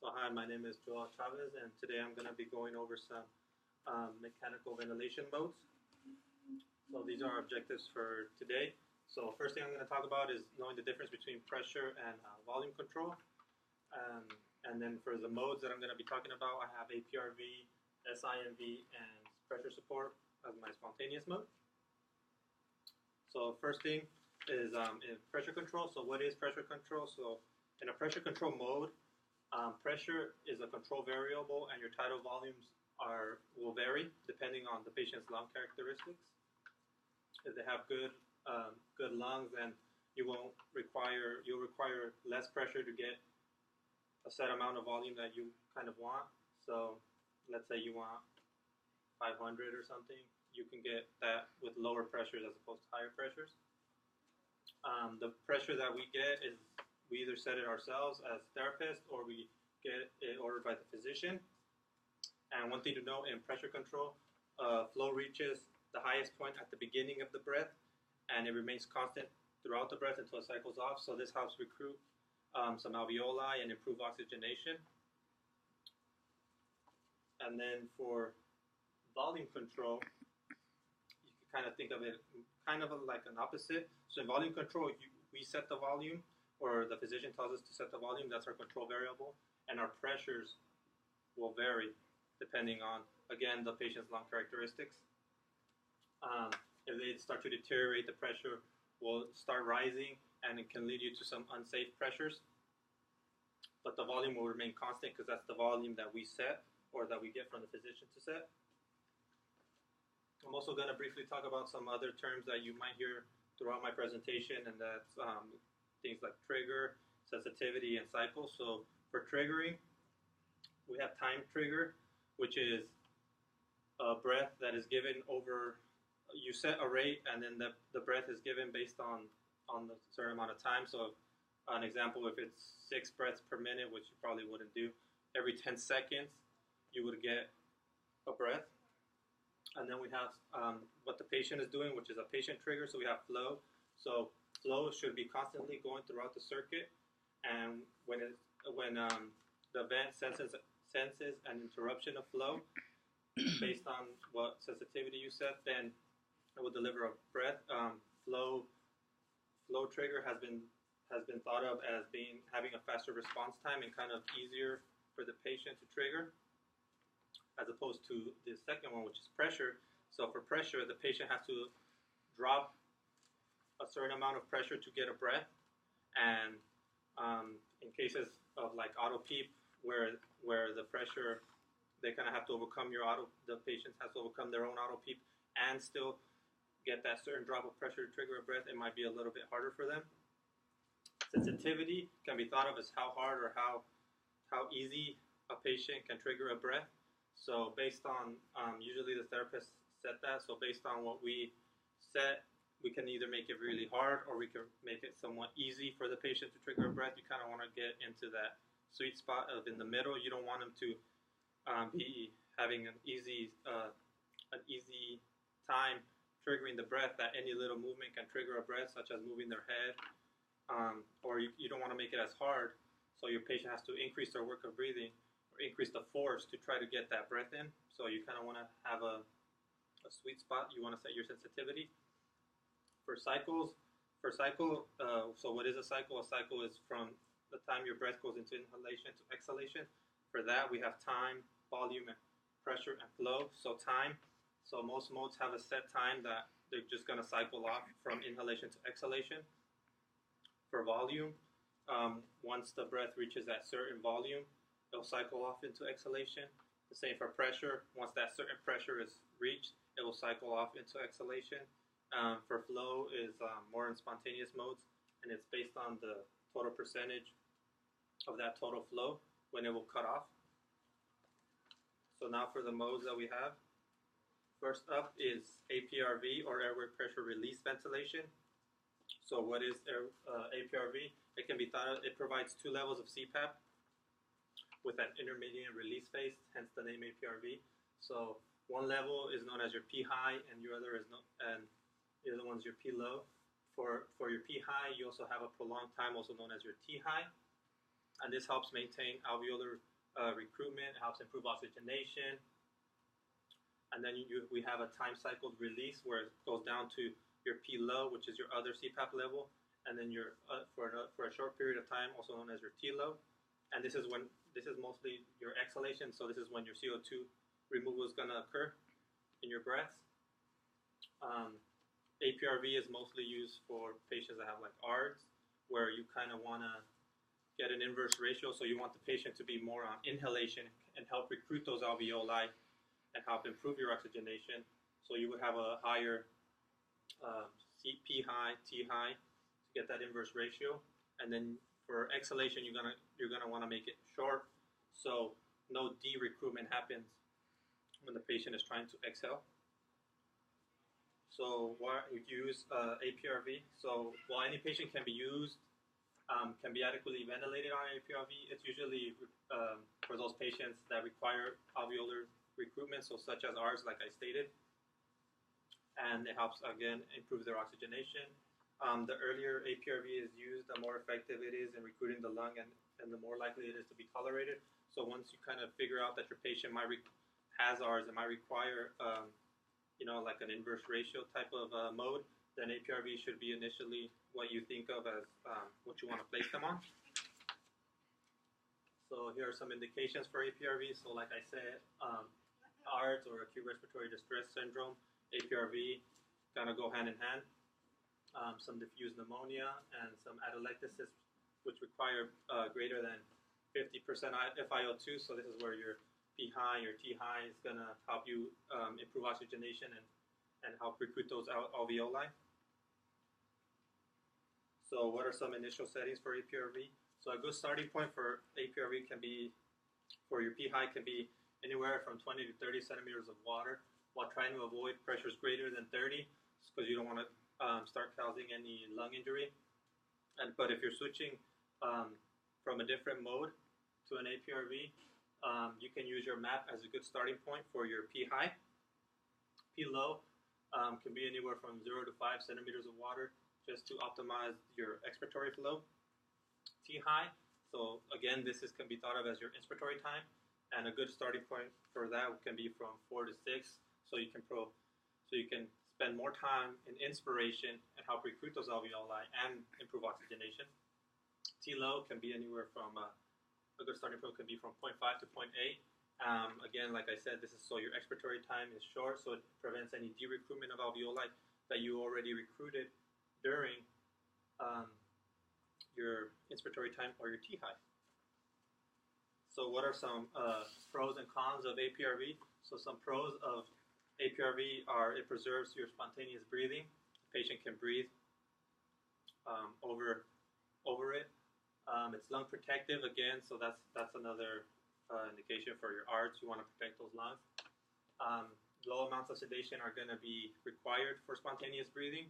So hi, my name is Joel Chavez, and today I'm going to be going over some mechanical ventilation modes. So these are our objectives for today. So first thing I'm going to talk about is knowing the difference between pressure and volume control. And then for the modes that I'm going to be talking about, I have APRV, SIMV, and pressure support as my spontaneous mode. So first thing is in pressure control. So what is pressure control? So in a pressure control mode, pressure is a control variable, and your tidal volumes will vary depending on the patient's lung characteristics. If they have good lungs, then you'll require less pressure to get a set amount of volume that you kind of want. So let's say you want 500 or something, you can get that with lower pressures as opposed to higher pressures. The pressure that we get is we either set it ourselves as therapists or we get it ordered by the physician. And one thing to note in pressure control, flow reaches the highest point at the beginning of the breath, and it remains constant throughout the breath until it cycles off. So this helps recruit some alveoli and improve oxygenation. And then for volume control, you can kind of think of it kind of like an opposite. So in volume control, we set the volume, or the physician tells us to set the volume. That's our control variable, and our pressures will vary depending on, again, the patient's lung characteristics. If they start to deteriorate, the pressure will start rising, and it can lead you to some unsafe pressures. But the volume will remain constant because that's the volume that we set or that we get from the physician to set. I'm also going to briefly talk about some other terms that you might hear throughout my presentation, and that's things like trigger, sensitivity, and cycle. So for triggering, we have time trigger, which is a breath that is given over, you set a rate, and then the breath is given based on the certain amount of time. So an example, if it's 6 breaths per minute, which you probably wouldn't do, every 10 seconds you would get a breath. And then we have what the patient is doing, which is a patient trigger. So we have flow. So flow should be constantly going throughout the circuit, and when the vent senses an interruption of flow based on what sensitivity you set, then it will deliver a breath. Flow trigger has been thought of as having a faster response time and kind of easier for the patient to trigger, as opposed to the second one, which is pressure. So for pressure, the patient has to drop a certain amount of pressure to get a breath, and in cases of like auto PEEP, where the pressure, they kind of have to overcome the patient has to overcome their own auto PEEP and still get that certain drop of pressure to trigger a breath. It might be a little bit harder for them. Sensitivity can be thought of as how hard or how easy a patient can trigger a breath. So based on, usually the therapist set that, so based on what we set, we can either make it really hard or we can make it somewhat easy for the patient to trigger a breath. You kind of want to get into that sweet spot of in the middle. You don't want them to be having an easy time triggering the breath, that any little movement can trigger a breath, such as moving their head. Or you don't want to make it as hard, so your patient has to increase their work of breathing or increase the force to try to get that breath in. So you kind of want to have a sweet spot. You want to set your sensitivity. For cycle, so what is a cycle? A cycle is from the time your breath goes into inhalation to exhalation. For that, we have time, volume, and pressure, and flow. So time, so most modes have a set time that they're just going to cycle off from inhalation to exhalation. For volume, once the breath reaches that certain volume, it'll cycle off into exhalation. The same for pressure. Once that certain pressure is reached, it will cycle off into exhalation. For flow is more in spontaneous modes, and it's based on the total percentage of that total flow when it will cut off. So now for the modes that we have. First up is APRV, or airway pressure release ventilation. So what is APRV? It can be thought of, it provides 2 levels of CPAP with an intermediate release phase, hence the name APRV. So one level is known as your P high, and your other is the other one's your P low. For your P high, you also have a prolonged time, also known as your T high, and this helps maintain alveolar recruitment, helps improve oxygenation, and then we have a time cycled release where it goes down to your P low, which is your other CPAP level, and then your for a short period of time, also known as your T low, and this is mostly your exhalation. So this is when your CO2 removal is going to occur in your breaths. APRV is mostly used for patients that have like ARDS, where you kind of want to get an inverse ratio. So you want the patient to be more on inhalation and help recruit those alveoli and help improve your oxygenation. So you would have a higher CP high, T high to get that inverse ratio. And then for exhalation, you're gonna want to make it short, so no de-recruitment happens when the patient is trying to exhale. So why you use APRV? So while any patient can be used, can be adequately ventilated on APRV, it's usually for those patients that require alveolar recruitment, so such as ours, like I stated, and it helps again improve their oxygenation. The earlier APRV is used, the more effective it is in recruiting the lung, and the more likely it is to be tolerated. So once you kind of figure out that your patient has ours and might require, like an inverse ratio type of mode, then APRV should be initially what you think of as what you want to place them on. So here are some indications for APRV. So like I said, ARDS or acute respiratory distress syndrome, APRV kind of go hand in hand. Some diffuse pneumonia and some atelectasis, which require greater than 50% FiO2. So this is where your P high, your T high is going to help you improve oxygenation and help recruit those alveoli. So what are some initial settings for APRV? So a good starting point for APRV can be, for your P high, can be anywhere from 20 to 30 centimeters of water, while trying to avoid pressures greater than 30, because you don't want to start causing any lung injury. But if you're switching from a different mode to an APRV, you can use your MAP as a good starting point for your P high. P low can be anywhere from 0 to 5 centimeters of water, just to optimize your expiratory flow. T high, so again, this can be thought of as your inspiratory time, and a good starting point for that can be from 4 to 6. So you can spend more time in inspiration and help recruit those alveoli and improve oxygenation. T low can be anywhere from a good starting point can be from 0.5 to 0.8. Again, like I said, this is so your expiratory time is short, so it prevents any de-recruitment of alveoli that you already recruited during your inspiratory time or your T high. So what are some pros and cons of APRV? So some pros of APRV are it preserves your spontaneous breathing. The patient can breathe over it. It's lung protective again, so that's another indication for your ARDS. You want to protect those lungs. Low amounts of sedation are going to be required for spontaneous breathing,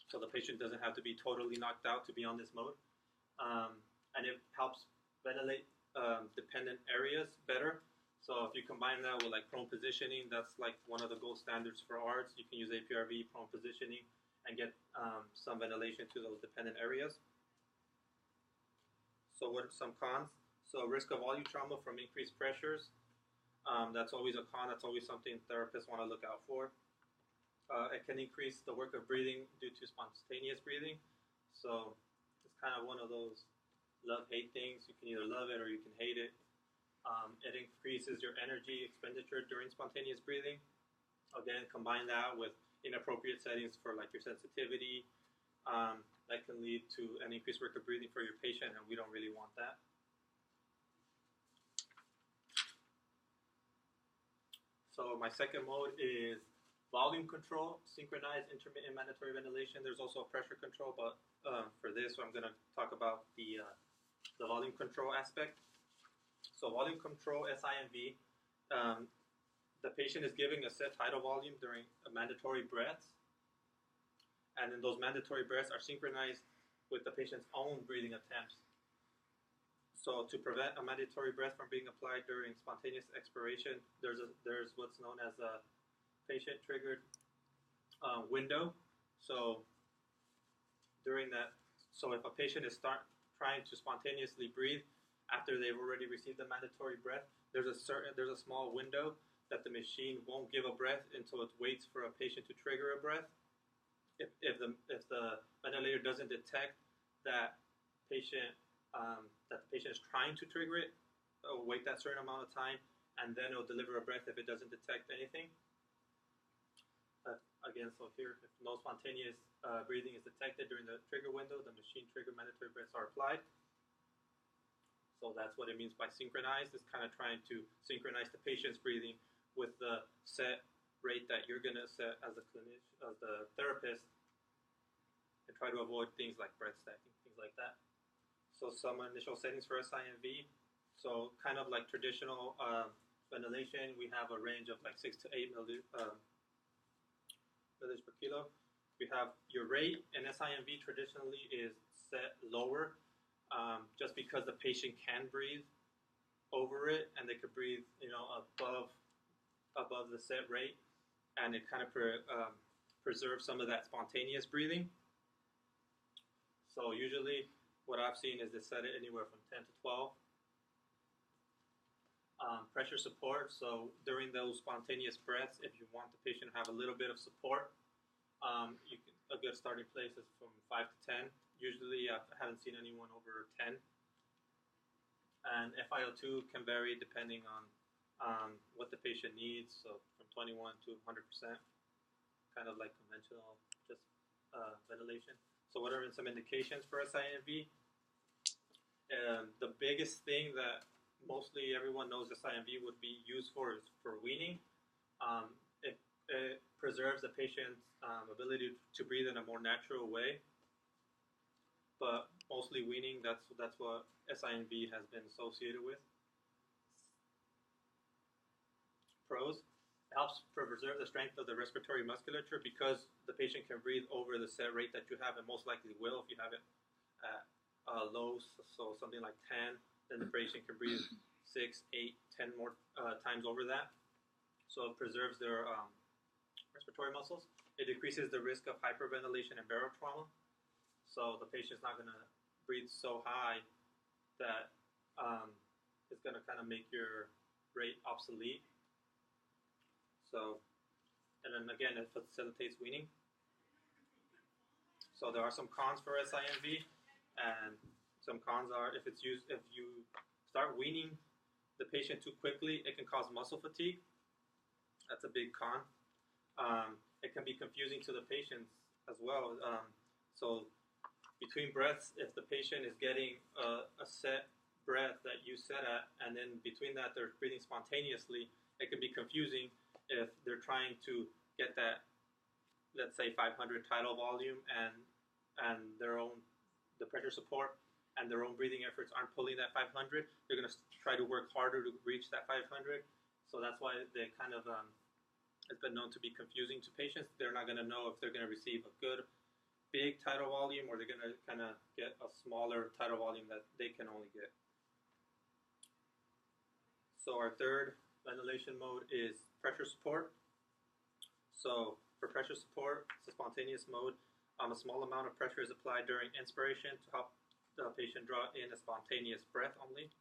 so the patient doesn't have to be totally knocked out to be on this mode. And it helps ventilate dependent areas better. So if you combine that with like prone positioning, that's like one of the gold standards for ARDS. You can use APRV, prone positioning, and get some ventilation to those dependent areas. So what are some cons? So risk of volume trauma from increased pressures. That's always a con. That's always something therapists want to look out for. It can increase the work of breathing due to spontaneous breathing. So it's kind of one of those love-hate things. You can either love it or you can hate it. It increases your energy expenditure during spontaneous breathing. Again, combine that with inappropriate settings for like your sensitivity. That can lead to an increased work of breathing for your patient, and we don't really want that. So my second mode is volume control, synchronized intermittent mandatory ventilation. There's also pressure control, but for this, I'm going to talk about the volume control aspect. So volume control, SIMV, the patient is giving a set tidal volume during a mandatory breaths, and then those mandatory breaths are synchronized with the patient's own breathing attempts. So to prevent a mandatory breath from being applied during spontaneous expiration, there's what's known as a patient-triggered window. So during that, so if a patient is trying to spontaneously breathe, after they've already received the mandatory breath, there's a small window that the machine won't give a breath until it waits for a patient to trigger a breath. If the ventilator doesn't detect that patient that the patient is trying to trigger it, it'll wait that certain amount of time, and then it'll deliver a breath if it doesn't detect anything. Again, so here, if no spontaneous breathing is detected during the trigger window, the machine trigger mandatory breaths are applied. So that's what it means by synchronized. It's kind of trying to synchronize the patient's breathing with the set rate that you're going to set as a clinician, as the therapist, and try to avoid things like breath stacking, things like that. So some initial settings for SIMV. So kind of like traditional ventilation, we have a range of like 6 to 8 milliliters per kilo. We have your rate, and SIMV traditionally is set lower. Just because the patient can breathe over it, and they could breathe, above the set rate, and it kind of preserves some of that spontaneous breathing. So usually, what I've seen is they set it anywhere from 10 to 12. Pressure support. So during those spontaneous breaths, if you want the patient to have a little bit of support, a good starting place is from 5 to 10. Usually, I haven't seen anyone over 10. And FiO2 can vary depending on what the patient needs, so from 21 to 100%, kind of like conventional just ventilation. So what are some indications for SIMV? The biggest thing that mostly everyone knows SIMV would be used for is for weaning. It preserves the patient's ability to breathe in a more natural way. But mostly weaning, that's what SIMV has been associated with. Pros: it helps preserve the strength of the respiratory musculature because the patient can breathe over the set rate that you have, and most likely will if you have it at low, so something like 10, then the patient can breathe 6, 8, 10 more times over that. So it preserves their respiratory muscles. It decreases the risk of hyperventilation and barotrauma. So the patient's not going to breathe so high that it's going to kind of make your rate obsolete. So, and then again, it facilitates weaning. So there are some cons for SIMV, and some cons are if you start weaning the patient too quickly, it can cause muscle fatigue. That's a big con. It can be confusing to the patients as well. So between breaths, if the patient is getting a set breath that you set at, and then between that they're breathing spontaneously, it could be confusing if they're trying to get that, let's say 500 tidal volume, and the pressure support and their own breathing efforts aren't pulling that 500. They're going to try to work harder to reach that 500. So that's why they kind of it's been known to be confusing to patients. They're not going to know if they're going to receive a good big tidal volume, or they're going to kind of get a smaller tidal volume that they can only get. So our third ventilation mode is pressure support. So for pressure support, it's a spontaneous mode. A small amount of pressure is applied during inspiration to help the patient draw in a spontaneous breath only.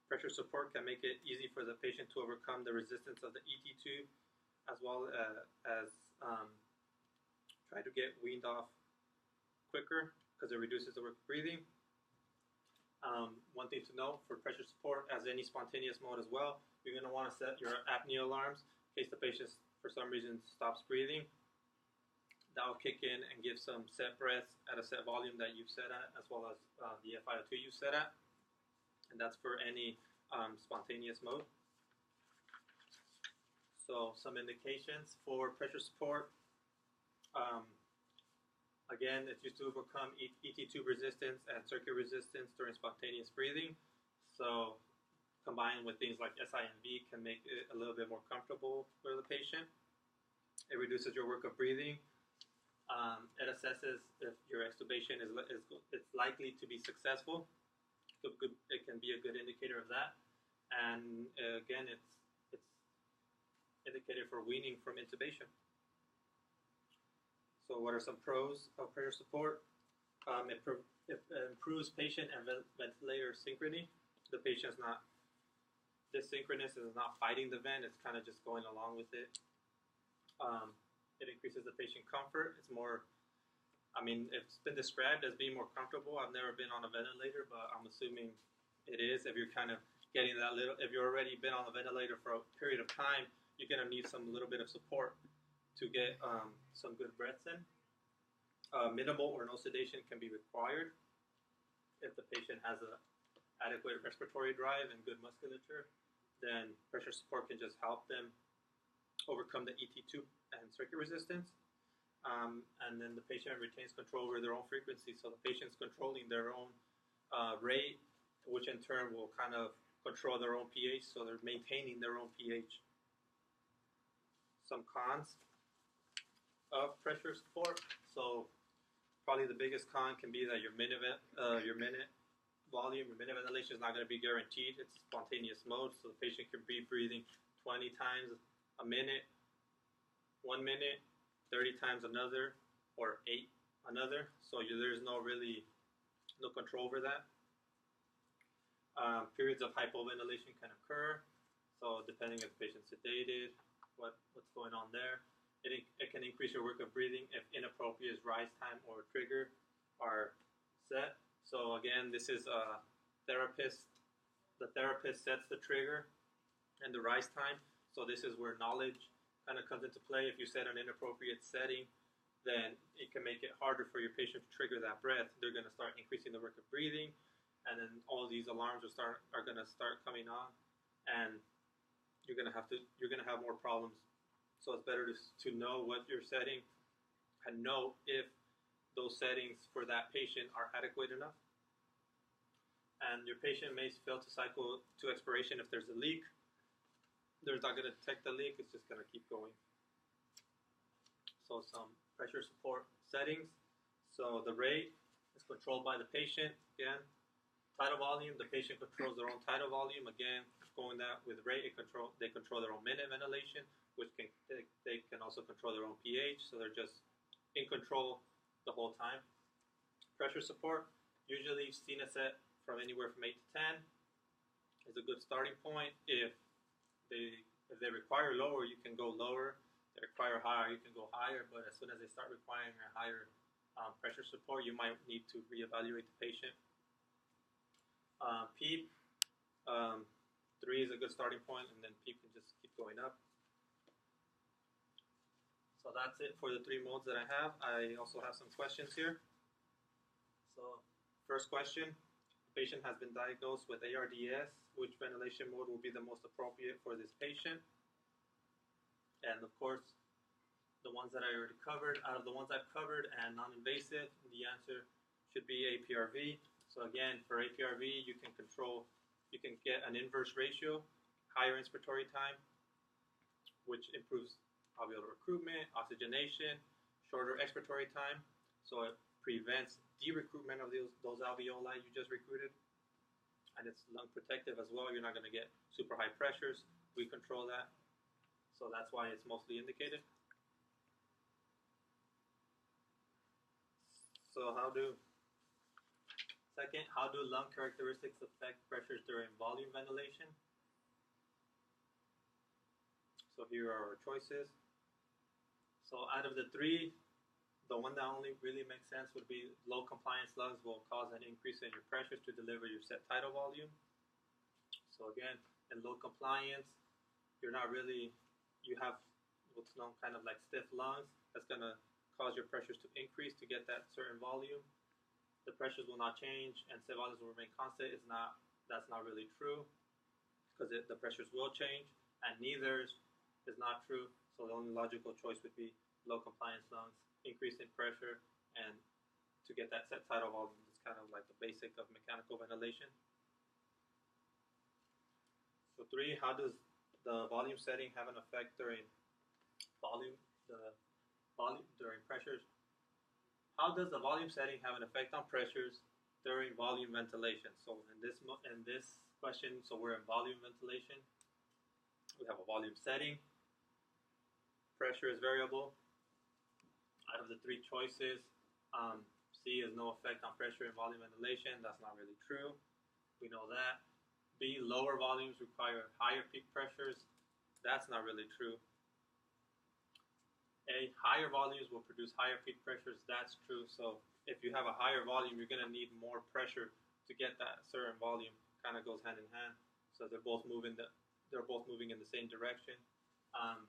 Pressure support can make it easy for the patient to overcome the resistance of the ET tube, as well as try to get weaned off quicker because it reduces the work of breathing. One thing to know for pressure support, as any spontaneous mode as well, you're going to want to set your apnea alarms in case the patient for some reason stops breathing. That will kick in and give some set breaths at a set volume that you've set at, as well as the FiO2 you've set at. And that's for any spontaneous mode. So some indications for pressure support. Again, it's used to overcome ET tube resistance and circuit resistance during spontaneous breathing. So combined with things like SIMV can make it a little bit more comfortable for the patient. It reduces your work of breathing. It assesses if your extubation is likely to be successful. It can be a good indicator of that. And again, it's indicated for weaning from intubation. So what are some pros of pressure support? It It improves patient and ventilator synchrony. The patient's not dysynchronous, is not fighting the vent, it's kind of just going along with it. It increases the patient comfort. It's more, I mean, it's been described as being more comfortable. I've never been on a ventilator, but I'm assuming it is. If you're kind of getting that little, if you've already been on a ventilator for a period of time, you're going to need some little bit of support to get some good breaths in. Minimal or no sedation can be required if the patient has an adequate respiratory drive and good musculature. Then pressure support can just help them overcome the ET tube and circuit resistance. And then the patient retains control over their own frequency. So the patient's controlling their own rate, which in turn will kind of control their own pH. So they're maintaining their own pH. Some cons of pressure support. So probably the biggest con can be that your minute volume, your minute ventilation is not going to be guaranteed. It's spontaneous mode, so the patient could be breathing 20 times a minute, 1 minute, 30 times another, or 8 another. So there's no control over that. Periods of hypoventilation can occur. So depending if the patient's sedated, what's going on there. It can increase your work of breathing if inappropriate rise time or trigger are set. So again, this is a therapist. The therapist sets the trigger and the rise time. So this is where knowledge kind of comes into play. If you set an inappropriate setting, then it can make it harder for your patient to trigger that breath. They're going to start increasing the work of breathing, and then all these alarms are going to start coming on, and you're going to have more problems. So it's better to know what you're setting and know if those settings for that patient are adequate enough. And your patient may fail to cycle to expiration if there's a leak. There's not going to detect the leak, it's just going to keep going. So some pressure support settings. So the rate is controlled by the patient. Again, tidal volume, the patient controls their own tidal volume. Again, going that with rate, they control their own minute ventilation, which they can also control their own pH. So they're just in control the whole time. Pressure support, usually you've seen it set from anywhere from 8 to 10 is a good starting point. If they require lower, you can go lower. If they require higher, you can go higher. But as soon as they start requiring a higher pressure support, you might need to reevaluate the patient. PEEP, 3 is a good starting point, and then PEEP can just keep going up. So that's it for the 3 modes that I have. I also have some questions here. So first question, the patient has been diagnosed with ARDS. Which ventilation mode will be the most appropriate for this patient? And of course, the ones that I already covered, out of the ones I've covered and non-invasive, the answer should be APRV. So again, for APRV, you can get an inverse ratio, higher inspiratory time, which improves alveolar recruitment, oxygenation, shorter expiratory time. So it prevents de-recruitment of those alveoli you just recruited. And it's lung protective as well. You're not going to get super high pressures. We control that. So that's why it's mostly indicated. So how do lung characteristics affect pressures during volume ventilation? So here are our choices. So out of the 3, the one that only really makes sense would be low compliance lungs will cause an increase in your pressures to deliver your set tidal volume. So again, in low compliance, you have what's known kind of like stiff lungs. That's going to cause your pressures to increase to get that certain volume. The pressures will not change and set volumes will remain constant. That's not really true, because the pressures will change, and neither is not true. So the only logical choice would be low compliance lungs, increase in pressure, and to get that set tidal volume. It's kind of like the basic of mechanical ventilation. So 3, how does the volume setting have an effect during pressures? How does the volume setting have an effect on pressures during volume ventilation? So in this question, so we're in volume ventilation. We have a volume setting. Pressure is variable. Out of the 3 choices, C is no effect on pressure and volume ventilation. That's not really true. We know that. B, lower volumes require higher peak pressures. That's not really true. A, higher volumes will produce higher peak pressures. That's true. So if you have a higher volume, you're going to need more pressure to get that certain volume. Kind of goes hand in hand. So they're both moving in the same direction.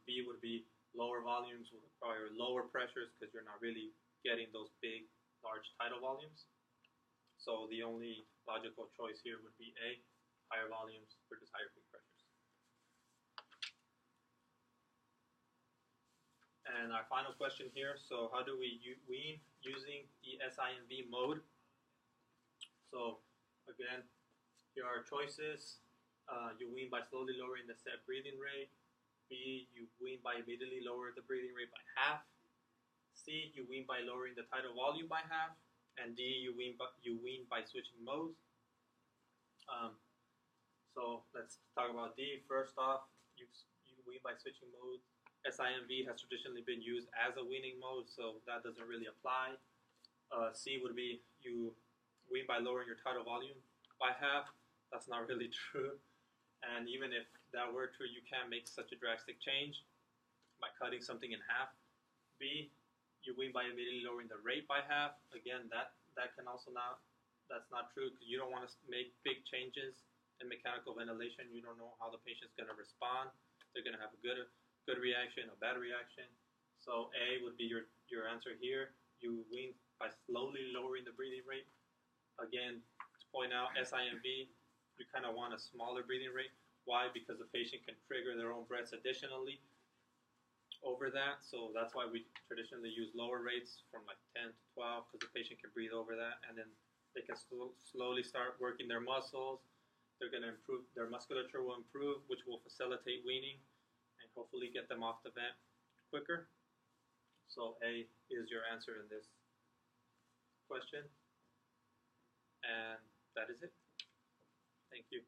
B would be lower volumes will require lower pressures because you're not really getting those big, large tidal volumes. So the only logical choice here would be A, higher volumes produce higher peak pressures. And our final question here, so how do we wean using the SIMV mode? So again, here are choices. You wean by slowly lowering the set breathing rate. B, you wean by immediately lowering the breathing rate by half. C, you wean by lowering the tidal volume by half. And D, you wean by switching modes. So let's talk about D. First off, you wean by switching modes. SIMV has traditionally been used as a weaning mode, so that doesn't really apply. C would be you wean by lowering your tidal volume by half. That's not really true. And even if that were true, you can't make such a drastic change by cutting something in half. B, you wean by immediately lowering the rate by half. Again, that can also that's not true because you don't want to make big changes in mechanical ventilation. You don't know how the patient's going to respond. They're going to have a good reaction, a bad reaction. So A would be your answer here. You wean by slowly lowering the breathing rate. Again, to point out, SIMV, you kind of want a smaller breathing rate. Why? Because the patient can trigger their own breaths additionally over that. So that's why we traditionally use lower rates from like 10 to 12 because the patient can breathe over that, and then they can slowly start working their muscles. They're going to improve, their musculature will improve, which will facilitate weaning and hopefully get them off the vent quicker. So A is your answer in this question. And that is it. Thank you.